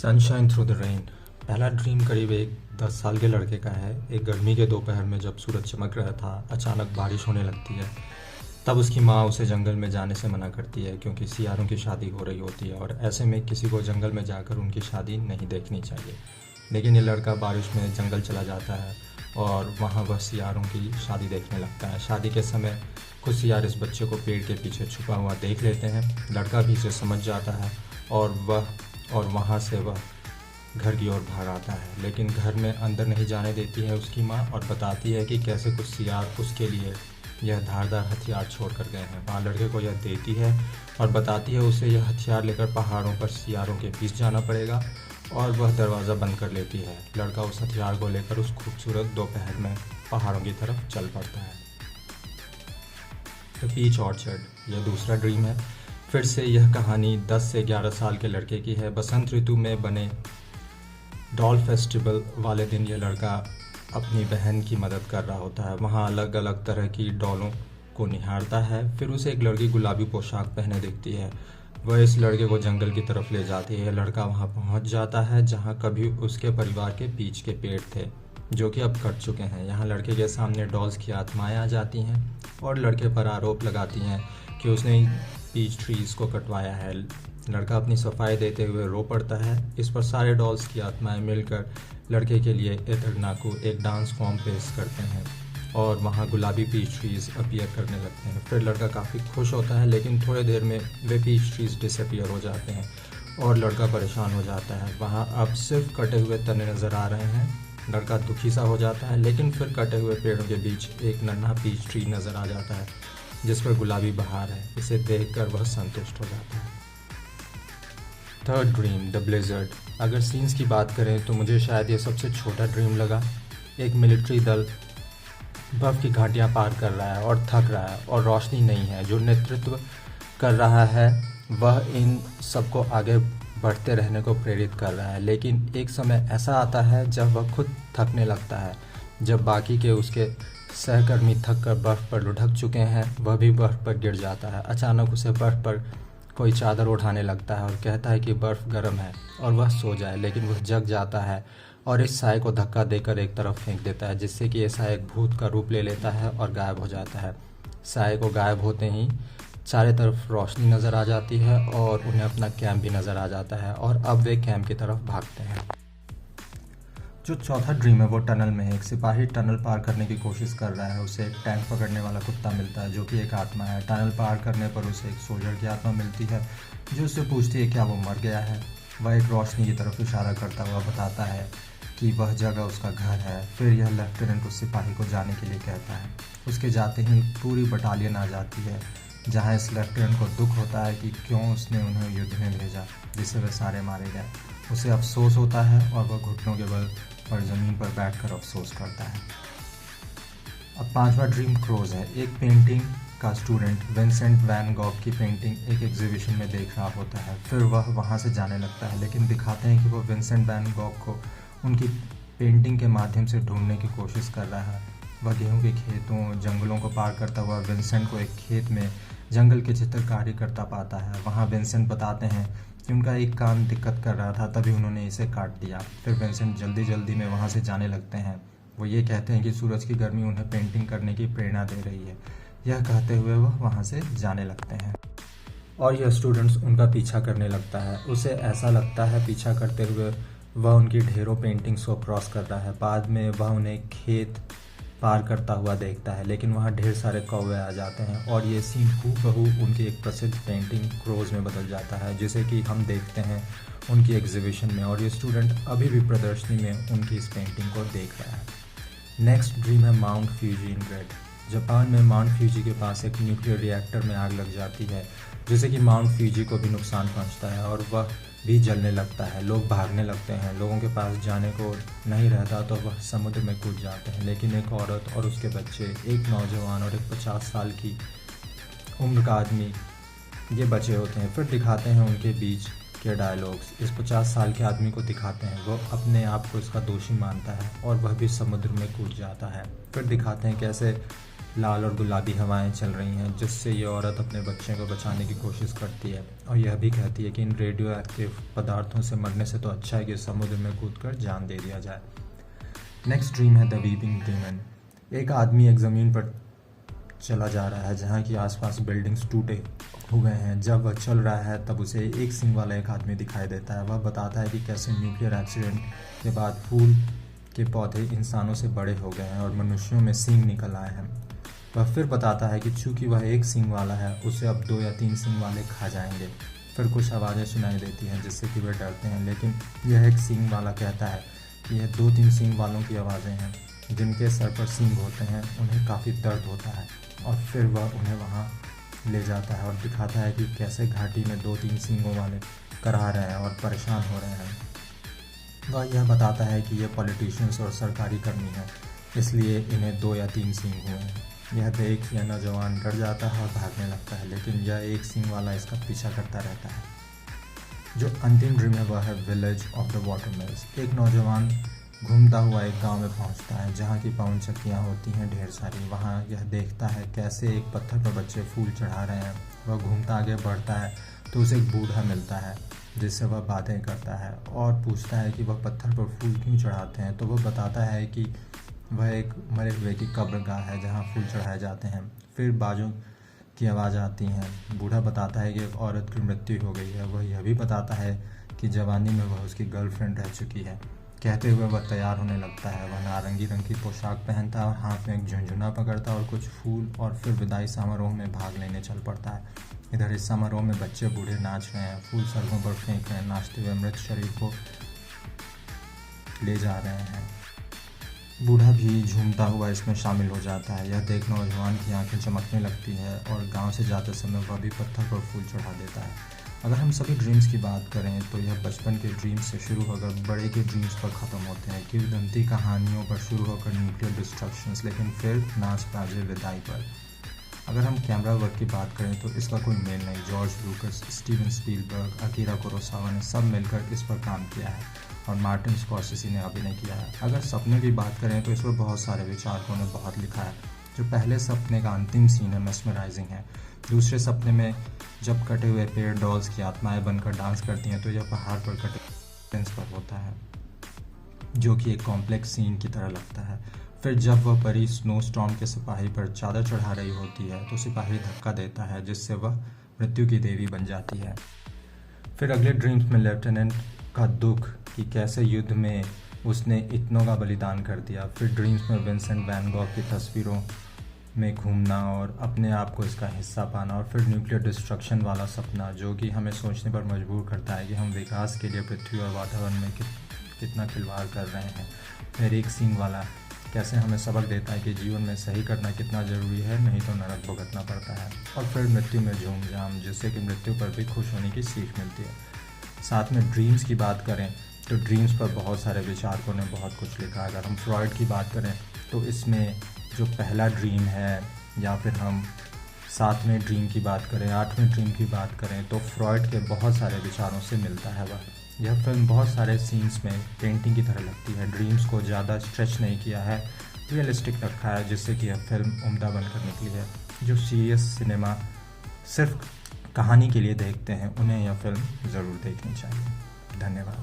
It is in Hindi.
Sunshine through the rain. पहला ड्रीम करीब एक 10 साल के लड़के का है। एक गर्मी के दोपहर में जब सूरज चमक रहा था, अचानक बारिश होने लगती है। तब उसकी माँ उसे जंगल में जाने से मना करती है क्योंकि सियारों की शादी हो रही होती है और ऐसे में किसी को जंगल में जाकर उनकी शादी नहीं देखनी चाहिए। लेकिन ये लड़का बारिश में जंगल चला जाता है और वहाँ वह सियारों की शादी देखने लगता है। शादी के समय कुछ सियार इस बच्चे को पेड़ के पीछे छुपा हुआ देख लेते हैं। लड़का भी इसे समझ जाता है और वहाँ से वह घर की ओर भाग आता है। लेकिन घर में अंदर नहीं जाने देती है उसकी माँ और बताती है कि कैसे कुछ सियार उसके लिए यह धारदार हथियार छोड़ कर गए हैं। माँ लड़के को यह देती है और बताती है उसे यह हथियार लेकर पहाड़ों पर सियारों के बीच जाना पड़ेगा और वह दरवाज़ा बंद कर लेती है। लड़का उस हथियार को लेकर उस खूबसूरत दोपहर में पहाड़ों की तरफ चल पड़ता है। द पीच ऑर्चर्ड, यह दूसरा ड्रीम है। फिर से यह कहानी 10 से 11 साल के लड़के की है। बसंत ऋतु में बने डॉल फेस्टिवल वाले दिन यह लड़का अपनी बहन की मदद कर रहा होता है। वहाँ अलग अलग तरह की डॉलों को निहारता है। फिर उसे एक लड़की गुलाबी पोशाक पहने दिखती है। वह इस लड़के को जंगल की तरफ ले जाती है। लड़का वहाँ पहुँच जाता है जहाँ कभी उसके परिवार के पीच के पेड़ थे जो कि अब कट चुके हैं। यहाँ लड़के के सामने डॉल्स की आत्माएं आ जाती हैं और लड़के पर आरोप लगाती हैं कि उसने पीच ट्रीज़ को कटवाया है। लड़का अपनी सफाई देते हुए रो पड़ता है। इस पर सारे डॉल्स की आत्माएं मिलकर लड़के के लिए एतरनाकू एक डांस फॉर्म पेश करते हैं और वहाँ गुलाबी पीच ट्रीज़ अपीयर करने लगते हैं। फिर लड़का काफ़ी खुश होता है लेकिन थोड़ी देर में वे पीच ट्रीज़ डिसअपीयर हो जाते हैं और लड़का परेशान हो जाता है। वहाँ अब सिर्फ कटे हुए तने नज़र आ रहे हैं। लड़का दुखी सा हो जाता है लेकिन फिर कटे हुए पेड़ों के बीच एक नन्हा पीच ट्री नज़र आ जाता है जिस पर गुलाबी बहार है। इसे देखकर वह संतुष्ट हो जाता है। Third dream, the Blizzard. अगर सीन्स की बात करें तो मुझे शायद ये सबसे छोटा ड्रीम लगा। एक मिलिट्री दल बर्फ़ की घाटियाँ पार कर रहा है और थक रहा है और रोशनी नहीं है। जो नेतृत्व कर रहा है वह इन सबको आगे बढ़ते रहने को प्रेरित कर रहा है। लेकिन एक समय ऐसा आता है जब वह खुद थकने लगता है। जब बाकी के उसके सहकर्मी थक कर बर्फ़ पर लुढ़क चुके हैं, वह भी बर्फ़ पर गिर जाता है। अचानक उसे बर्फ़ पर कोई चादर उठाने लगता है और कहता है कि बर्फ़ गर्म है और वह सो जाए। लेकिन वह जग जाता है और इस साए को धक्का देकर एक तरफ फेंक देता है जिससे कि ये साए एक भूत का रूप ले लेता है और गायब हो जाता है। साए को गायब होते ही चारों तरफ रोशनी नज़र आ जाती है और उन्हें अपना कैंप भी नज़र आ जाता है और अब वे कैंप की तरफ भागते हैं। जो चौथा ड्रीम है वो टनल में है। एक सिपाही टनल पार करने की कोशिश कर रहा है। उसे एक टैंक पकड़ने वाला कुत्ता मिलता है जो कि एक आत्मा है। टनल पार करने पर उसे एक सोल्जर की आत्मा मिलती है जो उससे पूछती है क्या वो मर गया है। वह एक रोशनी की तरफ इशारा करता हुआ बताता है कि वह जगह उसका घर है। फिर यह लेफ्टिनेंट उस सिपाही को जाने के लिए कहता है। उसके जाते ही पूरी बटालियन आ जाती है जहाँ इस लेफ्टिनेंट को दुख होता है कि क्यों उसने उन्हें युद्ध में भेजा जिससे वे सारे मारे गए। उसे अफसोस होता है और वह घुटनों के बल पर ज़मीन पर बैठकर अफसोस करता है। अब पांचवा ड्रीम क्रोज है। एक पेंटिंग का स्टूडेंट विंसेंट वैन गॉग की पेंटिंग एक एग्जीबिशन में देख रहा होता है। फिर वह वहां से जाने लगता है लेकिन दिखाते हैं कि वह विंसेंट वैन गॉग को उनकी पेंटिंग के माध्यम से ढूंढने की कोशिश कर रहा है। वह गेहूं के खेतों जंगलों को पार करता हुआ विंसेंट को एक खेत में जंगल की चित्रकारी करता पाता है। वहाँ विंसेंट बताते हैं कि उनका एक कान दिक्कत कर रहा था तभी उन्होंने इसे काट दिया। फिर विंसेंट जल्दी में वहाँ से जाने लगते हैं। वो ये कहते हैं कि सूरज की गर्मी उन्हें पेंटिंग करने की प्रेरणा दे रही है। यह कहते हुए वह वहाँ से जाने लगते हैं और यह स्टूडेंट्स उनका पीछा करने लगता है। उसे ऐसा लगता है पीछा करते हुए वह उनकी ढेरों पेंटिंग्स को क्रॉस कर रहा है। बाद में वह उन्हें खेत पार करता हुआ देखता है लेकिन वहाँ ढेर सारे कौवे आ जाते हैं और ये सीन हूबहू उनकी एक प्रसिद्ध पेंटिंग क्रोज में बदल जाता है जिसे कि हम देखते हैं उनकी एग्जीबिशन में और ये स्टूडेंट अभी भी प्रदर्शनी में उनकी इस पेंटिंग को देख रहा है। नेक्स्ट ड्रीम है Mount Fuji in red. Japan में माउंट फ्यूजी के पास एक न्यूक्लियर रिएक्टर में आग लग जाती है जिससे कि माउंट फ्यूजी को भी नुकसान पहुंचता है और वह भी जलने लगता है। लोग भागने लगते हैं। लोगों के पास जाने को नहीं रहता तो वह समुद्र में कूद जाते हैं। लेकिन एक औरत और उसके बच्चे, एक नौजवान और एक 50 साल की उम्र का आदमी ये बचे होते हैं। फिर दिखाते हैं उनके बीच के डायलॉग्स। इस 50 साल के आदमी को दिखाते हैं वो अपने आप को इसका दोषी मानता है और वह भी समुद्र में कूद जाता है। फिर दिखाते हैं कैसे लाल और गुलाबी हवाएं चल रही हैं, जिससे ये औरत अपने बच्चे को बचाने की कोशिश करती है और यह भी कहती है कि इन रेडियो एक्टिव पदार्थों से मरने से तो अच्छा है कि समुद्र में कूदकर जान दे दिया जाए। नेक्स्ट ड्रीम है द वीपिंग ड्रीमन। एक आदमी एक ज़मीन पर चला जा रहा है जहाँ की आसपास बिल्डिंग्स टूटे हुए हैं। जब वह चल रहा है तब उसे एक सींग वाला एक आदमी दिखाई देता है। वह बताता है कि कैसे न्यूक्लियर एक्सीडेंट के बाद फूल के पौधे इंसानों से बड़े हो गए हैं और मनुष्यों में सींग निकल आए हैं। वह फिर बताता है कि चूंकि वह एक सींग वाला है, उसे अब 2 या 3 सींग वाले खा जाएंगे। फिर कुछ आवाज़ें सुनाई देती हैं जिससे कि वे डरते हैं, लेकिन यह एक सींग वाला कहता है कि यह 2-3 सींग वालों की आवाज़ें हैं जिनके सर पर सींग होते हैं। उन्हें काफ़ी दर्द होता है और फिर वह उन्हें वहाँ ले जाता है और दिखाता है कि कैसे घाटी में 2-3 सींगों वाले करा रहे हैं और परेशान हो रहे हैं। वह यह बताता है कि ये पॉलिटिशियंस और सरकारी कर्मी हैं, इसलिए इन्हें 2 या 3 सींग हुए हैं। यह देख यह नौजवान डर जाता है और भागने लगता है, लेकिन यह एक सींग वाला इसका पीछा करता रहता है। जो अंतिम ड्रीम है वह है विलेज ऑफ द वाटरमिल्स। एक नौजवान घूमता हुआ एक गांव में पहुंचता है जहां की पवन चक्कियाँ होती हैं ढेर सारी। वहां यह देखता है कैसे एक पत्थर पर बच्चे फूल चढ़ा रहे हैं। वह घूमता आगे बढ़ता है तो उसे एक बूढ़ा मिलता है जिससे वह बातें करता है और पूछता है कि वह पत्थर पर फूल क्यों चढ़ाते हैं। तो वह बताता है कि वह एक मरे हुए की कब्रगाह है जहाँ फूल चढ़ाए जाते हैं। फिर बाजों की आवाज़ आती हैं। बूढ़ा बताता है कि एक औरत की मृत्यु हो गई है। वह यह भी बताता है कि जवानी में वह उसकी गर्लफ्रेंड रह चुकी है। कहते हुए वह तैयार होने लगता है। वह नारंगी रंग की पोशाक पहनता है और हाथ में एक झुनझुना पकड़ता है और कुछ फूल, और फिर विदाई समारोह में भाग लेने चल पड़ता है। इधर इस समारोह में बच्चे बूढ़े नाच रहे हैं, फूल सड़कों पर फेंक रहे हैं, नाचते हुए मृत शरीर को ले जा रहे हैं। बूढ़ा भी झूमता हुआ इसमें शामिल हो जाता है। यह देख नौजवान की आंखें चमकने लगती है और गांव से जाते समय वह भी पत्थर पर फूल चढ़ा देता है। अगर हम सभी ड्रीम्स की बात करें तो यह बचपन के ड्रीम्स से शुरू होकर बड़े के ड्रीम्स पर ख़त्म होते हैं, किंवदंती कहानियों पर शुरू होकर न्यूक्लियर डिस्ट्रक्शंस, लेकिन फिर नाच बाजे विदाई पर। अगर हम कैमरा वर्क की बात करें तो इसका कोई मेल नहीं। George लूकस, Steven Spielberg, Akira Kurosawa ने सब मिलकर इस पर काम किया है और मार्टिन स्कॉर्सेज़ी ने अभिनय किया है। अगर सपने की बात करें तो इस पर बहुत सारे विचारकों ने बहुत लिखा है। जो पहले सपने का अंतिम सीन है मेस्मराइजिंग है। दूसरे सपने में जब कटे हुए पेड़ डॉल्स की आत्माएं बनकर डांस करती हैं तो यह पहाड़ पर कटे पर होता है, जो कि एक कॉम्प्लेक्स सीन की तरह लगता है। फिर जब वह परी स्नो स्टॉर्म के सिपाही पर चादर चढ़ा रही होती है तो सिपाही धक्का देता है जिससे वह मृत्यु की देवी बन जाती है। फिर अगले ड्रीम्स में लेफ्टिनेंट का दुख कि कैसे युद्ध में उसने इतनों का बलिदान कर दिया। फिर ड्रीम्स में विंसेंट वैन गॉग की तस्वीरों में घूमना और अपने आप को इसका हिस्सा पाना। और फिर न्यूक्लियर डिस्ट्रक्शन वाला सपना जो कि हमें सोचने पर मजबूर करता है कि हम विकास के लिए पृथ्वी और वातावरण में कितना खिलवाड़ कर रहे हैं। फिर एक सींग वाला कैसे हमें सबक देता है कि जीवन में सही करना कितना ज़रूरी है, नहीं तो नरक भुगतना पड़ता है। और फिर मृत्यु में झूम-झाम, जिससे कि मृत्यु पर भी खुश होने की सीख मिलती है। साथ में ड्रीम्स की बात करें तो ड्रीम्स पर बहुत सारे विचारकों ने बहुत कुछ लिखा। अगर हम फ्रॉइड की बात करें तो इसमें जो पहला ड्रीम है, या फिर हम 7वें ड्रीम की बात करें, 8वें ड्रीम की बात करें, तो फ्रॉइड के बहुत सारे विचारों से मिलता है वह। यह फिल्म बहुत सारे सीन्स में पेंटिंग की तरह लगती है। ड्रीम्स को ज़्यादा स्ट्रेच नहीं किया है, रियलिस्टिक रखा है, जिससे कि यह फिल्म उम्दा बनकर निकली है। जो सीरियस सिनेमा सिर्फ कहानी के लिए देखते हैं उन्हें यह फिल्म ज़रूर देखनी चाहिए। धन्यवाद।